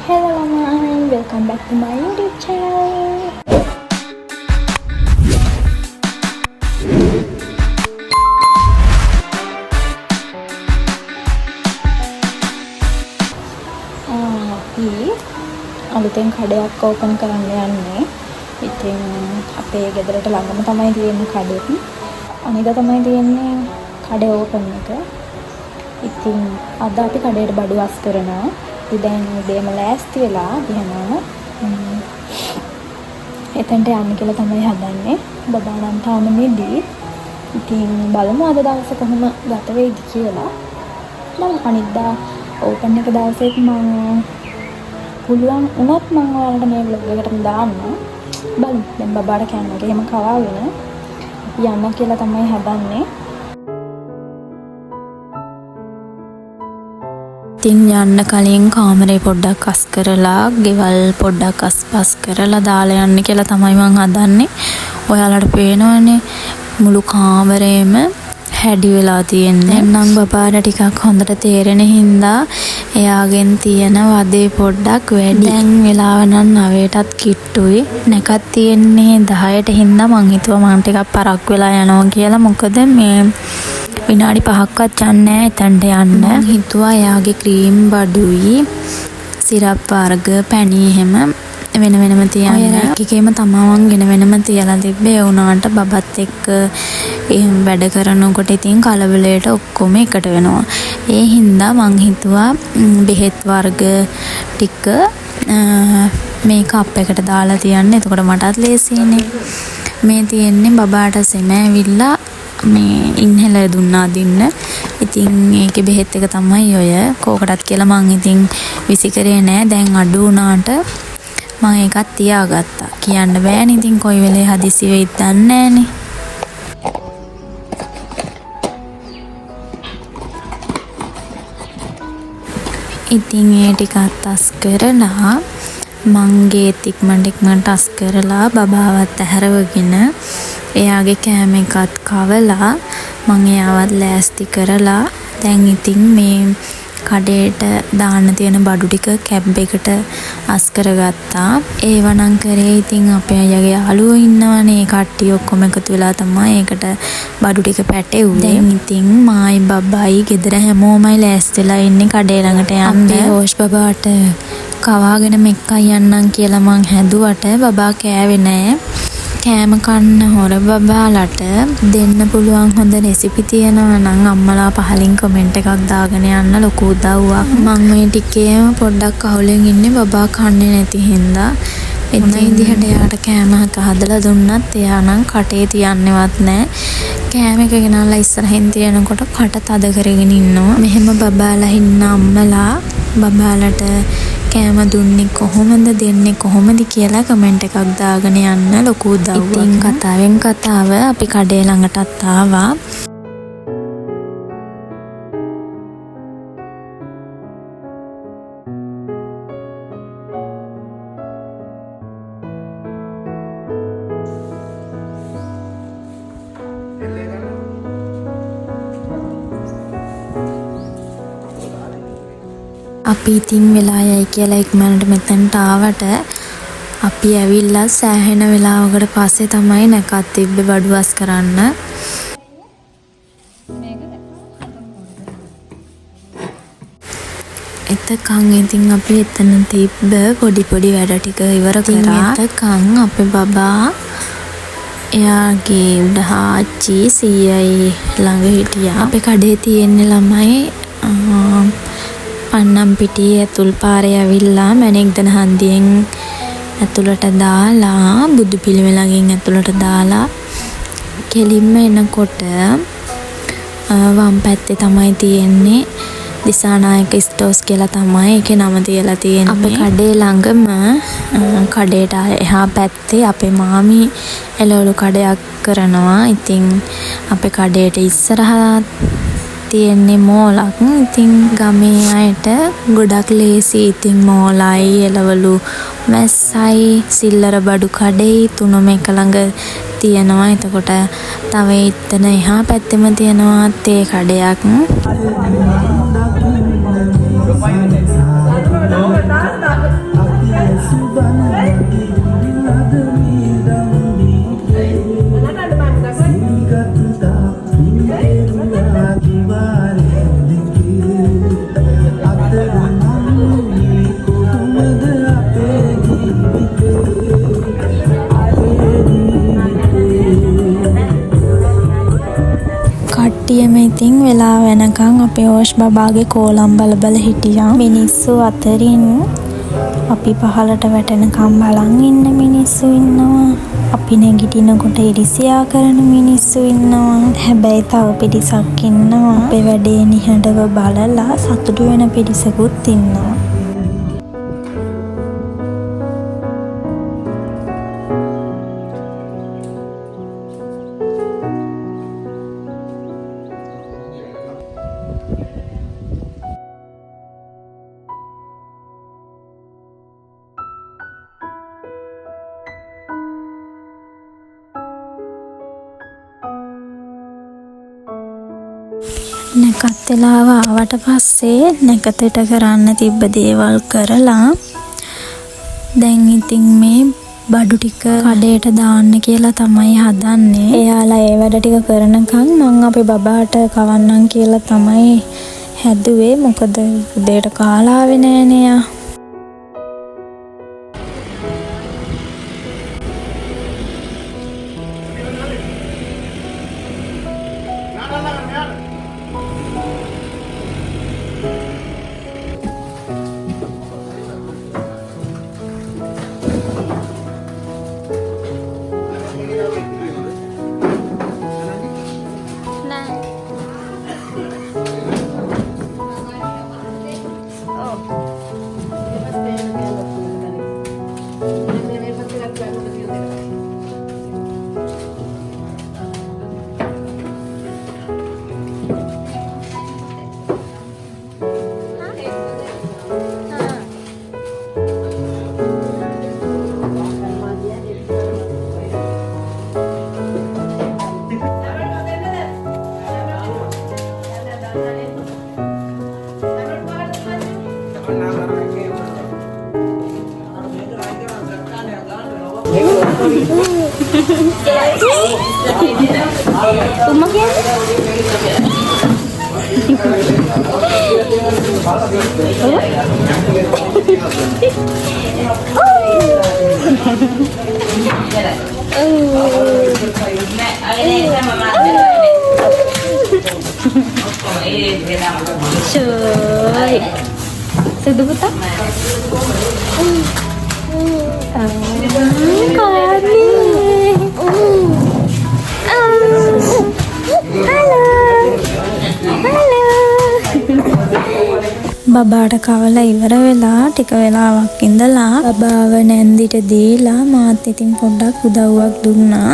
Hello Mama, welcome back to my YouTube channel. අපි අලුතෙන් කඩයක් open කරන්න යන්නේ. ඉතින් අපේ ගෙදරට ළඟම තමයි තියෙන්නේ කඩෙත්. අනිදා තමයි තියෙන්නේ කඩේ ඕපන් එක. ඉතින් අද අපි කඩේට බඩු අස් කරනවා. ඉතින් දැන් උදේම ලෑස්ති වෙලා ගිහනවා. එතනට යන්න කියලා තමයි හදන්නේ. බබා නම් තාම නිදි. ඉතින් බලමු අද දවසේ කොහොම ගත වෙයිද කියලා. මම අනිද්දා ඕපන් එක දවසේත් මම පුළුවන් වුණොත් මම ඔයාලට මේ vlog එකටම දාන්නම්. බලමු. දැන් බබාට කෑමක එහෙම කවාගෙන අපි යන්න කියලා තමයි හදන්නේ. ඉතින් යන්න කලින් කාමරේ පොඩ්ඩක් අස් කරලා, ගෙවල් පොඩ්ඩක් අස්පස් කරලා දාලා යන්න කියලා තමයි මං හදන්නේ. ඔයාලට පේනවනේ මුළු කාමරේම හැඩි වෙලා තියෙන්නේ. නම් බබාට ටිකක් හොඳට තේරෙන හින්දා එයාගෙන් තියෙන වදේ පොඩ්ඩක් වැඩි. දැන් වෙලාව නම් 9ටත් කිට්ටුයි. නැකත් තියෙන්නේ 10ට හින්දා මං හිතුවා මං ටිකක් පරක් වෙලා යනවා කියලා. මොකද මේ විනාඩි 5ක්වත් යන්නේ නැහැ එතනට යන්න. මං හිතුවා එයාගේ ක්‍රීම් බඩුයි, සිරප් වර්ග, පැණි එහෙම වෙන වෙනම තියන්න. එකකේම තමවන් වෙන වෙනම තියලා තිබ්බේ. ඒ වුණාට බබත් එක්ක එහෙම වැඩ කරනකොට ඉතින් කලබලයට ඔක්කොම එකට වෙනවා. ඒ හින්දා මං හිතුවා බෙහෙත් වර්ග ටික මේ කප් එකට දාලා තියන්න. එතකොට මටත් ලේසියිනේ. මේ තියෙන්නේ බබාට සෙම ඇවිල්ලා මේ ඉන්හෙලර් දුන්නා දින්න. ඉතින් ඒකේ බෙහෙත් එක තමයි ඔය. කෝකටත් කියලා මං ඉතින් විසි කරේ නෑ. දැන් අඩු වුණාට මම ඒකත් තියාගත්තා. කියන්න බෑනේ ඉතින් කොයි වෙලේ හදිසි වෙයිද දන්නේ නෑනේ. ඉතින් ඒ ටිකත් අස් කරලා මංගේ ඉක්මනට අස් කරලා බබාවත් ඇහැරවගෙන එයාගේ කෑම එකත් කවලා මං එයාවත් ලෑස්ති කරලා දැන් ඉතින් මේ කඩේට දාන්න තියෙන බඩු ටික කැබ් එකට අස් කරගත්තා. ඒව නම් කරේ ඉතින් අපේ අයියාගේ යාළුවෝ ඉන්නවනේ. කට්ටිය ඔක්කොම එකතු වෙලා තමයි ඒකට බඩු ටික පැටෙව්වේ. දැන් ඉතින් මායි බබායි ගෙදර හැමෝමයි ලෑස්තිලා ඉන්නේ කඩේ ළඟට යන්න. අපේ හෝෂ් බබාට කවාගෙන මෙක්කයි යන්නම් කියලා මං හැදුවට බබා කෑවේ නෑ. කෑම කන්න හොර බබාලට දෙන්න පුළුවන් හොඳ රෙසිපි තියෙනවා නම් අම්මලා පහලින් කමෙන්ට් එකක් දාගෙන යන්න ලොකු උදව්වක්. මම මේ ටිකේම පොඩ්ඩක් අවුලෙන් ඉන්නේ බබා කන්නේ නැති හින්දා. ඉතින් ඉදිහට එයාට කෑමක් හදලා දුන්නත් එයා නම් කටේ තියන්නේවත් නැහැ. කෑම එක ගෙනල්ලා ඉස්සරහින් තියනකොට කට තද කරගෙන ඉන්නවා. මෙහෙම බබාලා ඉන්න අම්මලා බබාලට කෑම දුන්නේ කොහොමද, දෙන්නේ කොහොමද කියලා කමෙන්ට් එකක් දාගෙන යන්න ලොකු උදව්වක්. ඉතින් කතාවෙන් කතාව අපි කඩේ ළඟටත් ආවා. අපි ඉතින් වෙලා යයි කියලා ඉක්මනට මෙතනට ආවට අපි ඇවිල්ලා සෑහෙන වෙලාවකට පස්සේ තමයි නැකත් තිබ්බේ බඩු අස් කරන්න. එතකන් ඉතින් අපි එතන තිබ්බ පොඩි වැඩ ටික ඉවර කරා. එතකන් අපේ බබා එයාගේ උඩහාච්චි සීයයි ළඟ හිටියා. අපේ කඩේ තියෙන ළමයි පන්නම් පිටියේ ඇතුල් පාරේ ඇවිල්ලා මැණික්දන හන්දියෙන් ඇතුළට දාලා බුදු පිළිමලගෙන් ඇතුළට දාලා කෙලින්ම එනකොට වම් පැත්තේ තමයි තියෙන්නේ දිසානායක ස්ටෝස් කියලා තමයි ඒකේ නම තියලා තියෙන්නේ. අපේ කඩේ ළඟම කඩේට එහා පැත්තේ අපේ මාමි එළවලු කඩයක් කරනවා. ඉතින් අපේ කඩේට ඉස්සරහා තියෙන්නේ මෝලක්. ඉතින් ගමේ අයට ගොඩක් ලේසි. ඉතින් මෝලයි, එළවලු මැස්සයි, සිල්ලර බඩු කඩේ තුනම එක ළඟ තියෙනවා. එතකොට තව එතන එහා පැත්තෙම තියෙනවා තේ කඩයක්. එළියෙම ඉතින් වෙලා වෙනකන් අපේ ඕෂ් බබාගේ කෝලම් බල බල හිටියා. මිනිස්සු අතරින් අපි පහලට වැටෙනකම් බලන් ඉන්න මිනිස්සු ඉන්නවා. අපි නැගිටිනකොට ඉරිසියා කරන මිනිස්සු ඉන්නවා. හැබැයි තව පිරිසක් ඉන්නවා අපේ වැඩේ නිහඬව බලලා සතුටු වෙන පිරිසකුත් ඉන්නවා. නැකත් වෙලාව ආවට පස්සේ නැකතට කරන්න තිබ්බ දේවල් කරලා දැන් ඉතින් මේ බඩු ටික කඩේට දාන්න කියලා තමයි හදන්නේ. එයාලා ඒ වැඩ ටික කරනකම් මං අපේ බබාට කවන්නම් කියලා තමයි හැදුවේ. මොකද උදේට කාලා ආවේ නෑනේ යා. Trời Sudah buta? Kami Halo Halo බබාට කවලා ඉවර වෙලා ටික වෙලාවක් ඉඳලා බබාව නැන්දිට දීලා මාත් ඉතින් පොඩ්ඩක් උදව්වක් දුන්නා.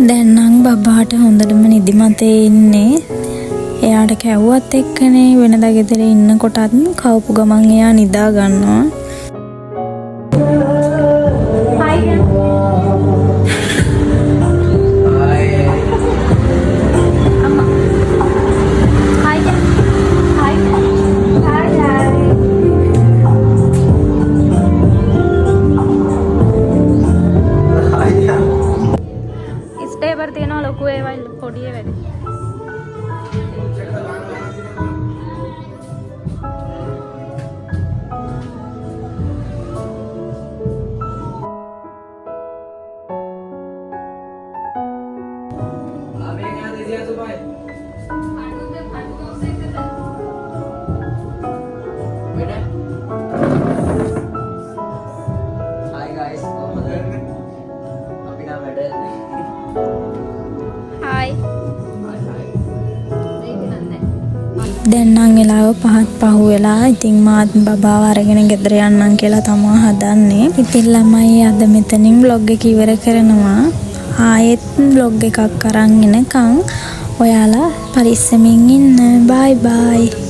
දැන් නම් බබාට හොඳටම නිදිමතේ ඉන්නේ. එයාට කැව්වත් එක්කනේ වෙනදා ගෙදර ඉන්නකොටත් කවපු ගමන් එයා නිදා ගන්නවා. දැන් නම් වෙලාව 5ත් පහු වෙලා. ඉතින් මාත් බබාව අරගෙන ගෙදර යන්නම් කියලා තමයි හදන්නේ. ඉතින් ළමයි අද මෙතනින් vlog එක ඉවර කරනවා. ආයෙත් vlog එකක් අරන් එනකන් ඔයාලා පරිස්සමින් ඉන්න. bye bye.